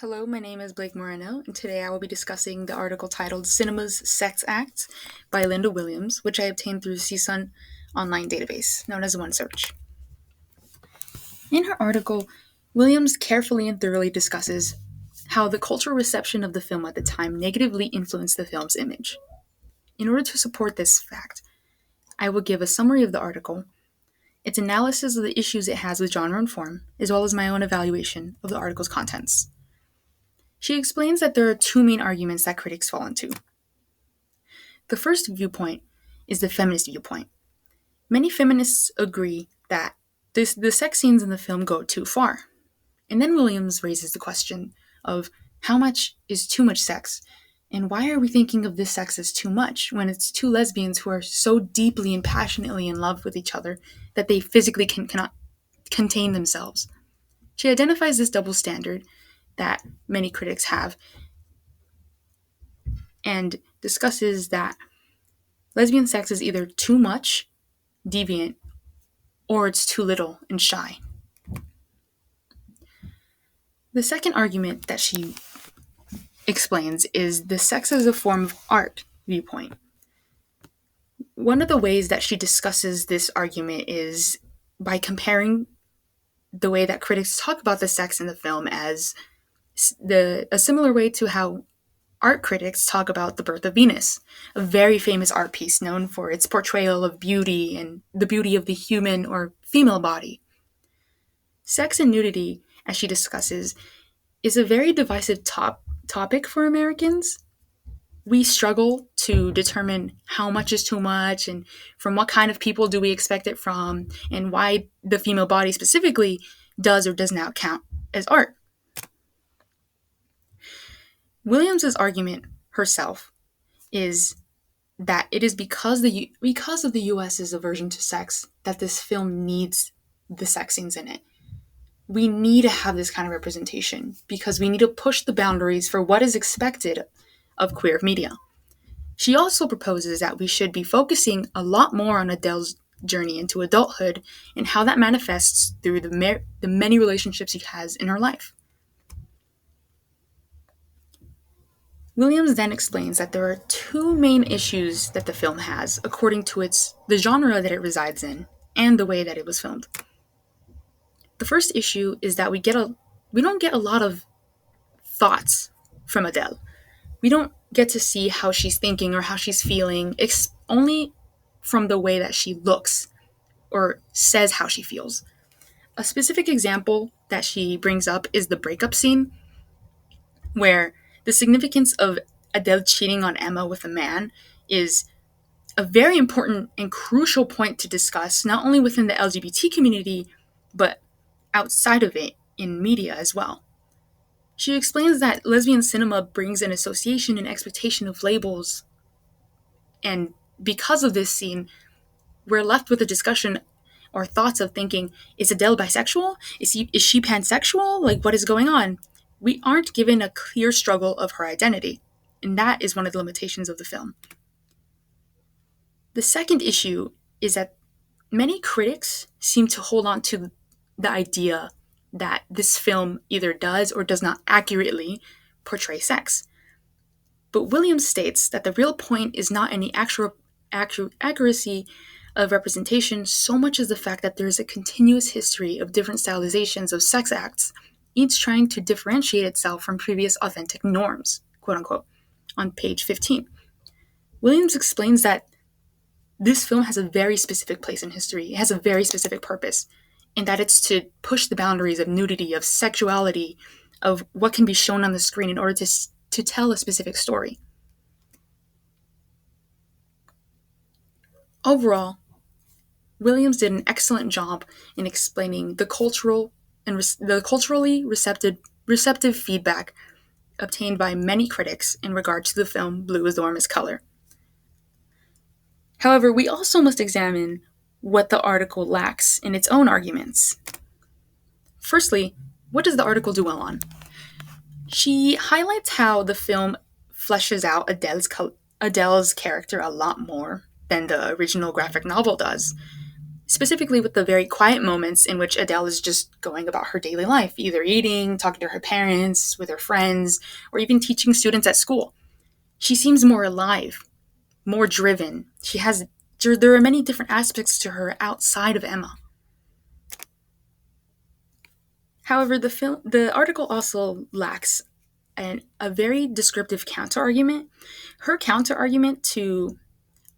Hello, my name is Blake Moreno, and today I will be discussing the article titled Cinema's Sex Act by Linda Williams, which I obtained through the CSUN online database, known as OneSearch. In her article, Williams carefully and thoroughly discusses how the cultural reception of the film at the time negatively influenced the film's image. In order to support this fact, I will give a summary of the article, its analysis of the issues it has with genre and form, as well as my own evaluation of the article's contents. She explains that there are two main arguments that critics fall into. The first viewpoint is the feminist viewpoint. Many feminists agree that the sex scenes in the film go too far. And then Williams raises the question of how much is too much sex, and why are we thinking of this sex as too much when it's two lesbians who are so deeply and passionately in love with each other that they physically cannot contain themselves. She identifies this double standard that many critics have and discusses that lesbian sex is either too much, deviant, or it's too little and shy. The second argument that she explains is the sex as a form of art viewpoint. One of the ways that she discusses this argument is by comparing the way that critics talk about the sex in the film as a similar way to how art critics talk about The Birth of Venus, a very famous art piece known for its portrayal of beauty and the beauty of the human or female body. Sex and nudity, as she discusses, is a very divisive topic for Americans. We struggle to determine how much is too much and from what kind of people do we expect it from, and why the female body specifically does or does not count as art. Williams's argument herself is that it is because of the US's aversion to sex that this film needs the sex scenes in it. We need to have this kind of representation because we need to push the boundaries for what is expected of queer media. She also proposes that we should be focusing a lot more on Adele's journey into adulthood and how that manifests through the many relationships she has in her life. Williams then explains that there are two main issues that the film has according to the genre that it resides in and the way that it was filmed. The first issue is that we don't get a lot of thoughts from Adele. We don't get to see how she's thinking or how she's feeling, only from the way that she looks or says how she feels. A specific example that she brings up is the breakup scene, where the significance of Adele cheating on Emma with a man is a very important and crucial point to discuss, not only within the LGBT community, but outside of it in media as well. She explains that lesbian cinema brings an association and expectation of labels, and because of this scene, we're left with a discussion or thoughts of thinking, is Adele bisexual? Is she pansexual? Like, what is going on? We aren't given a clear struggle of her identity, and that is one of the limitations of the film. The second issue is that many critics seem to hold on to the idea that this film either does or does not accurately portray sex. But Williams states that the real point is not any actual accuracy of representation so much as the fact that there is a continuous history of different stylizations of sex acts, each trying to differentiate itself from previous authentic norms, quote unquote, on page 15. Williams explains that this film has a very specific place in history. It has a very specific purpose, and that it's to push the boundaries of nudity, of sexuality, of what can be shown on the screen in order to tell a specific story. Overall, Williams did an excellent job in explaining the culturally receptive feedback obtained by many critics in regard to the film Blue is the Warmest Color. However, we also must examine what the article lacks in its own arguments. Firstly, what does the article do well on? She highlights how the film fleshes out Adele's character a lot more than the original graphic novel does. specifically with the very quiet moments in which Adele is just going about her daily life, either eating, talking to her parents, with her friends, or even teaching students at school. She seems more alive, more driven. There are many different aspects to her outside of Emma. However, the article also lacks a very descriptive counterargument. Her counterargument to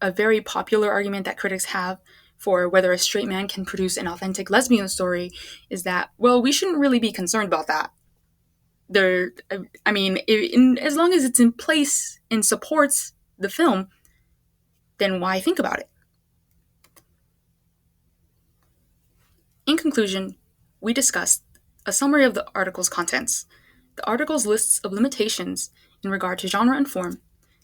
a very popular argument that critics have for whether a straight man can produce an authentic lesbian story is that, well, we shouldn't really be concerned about that. As long as it's in place and supports the film, then why think about it? In conclusion, we discussed a summary of the article's contents, the article's lists of limitations in regard to genre and form,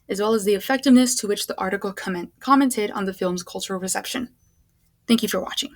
as well as the effectiveness to which the article commented on the film's cultural reception. Thank you for watching.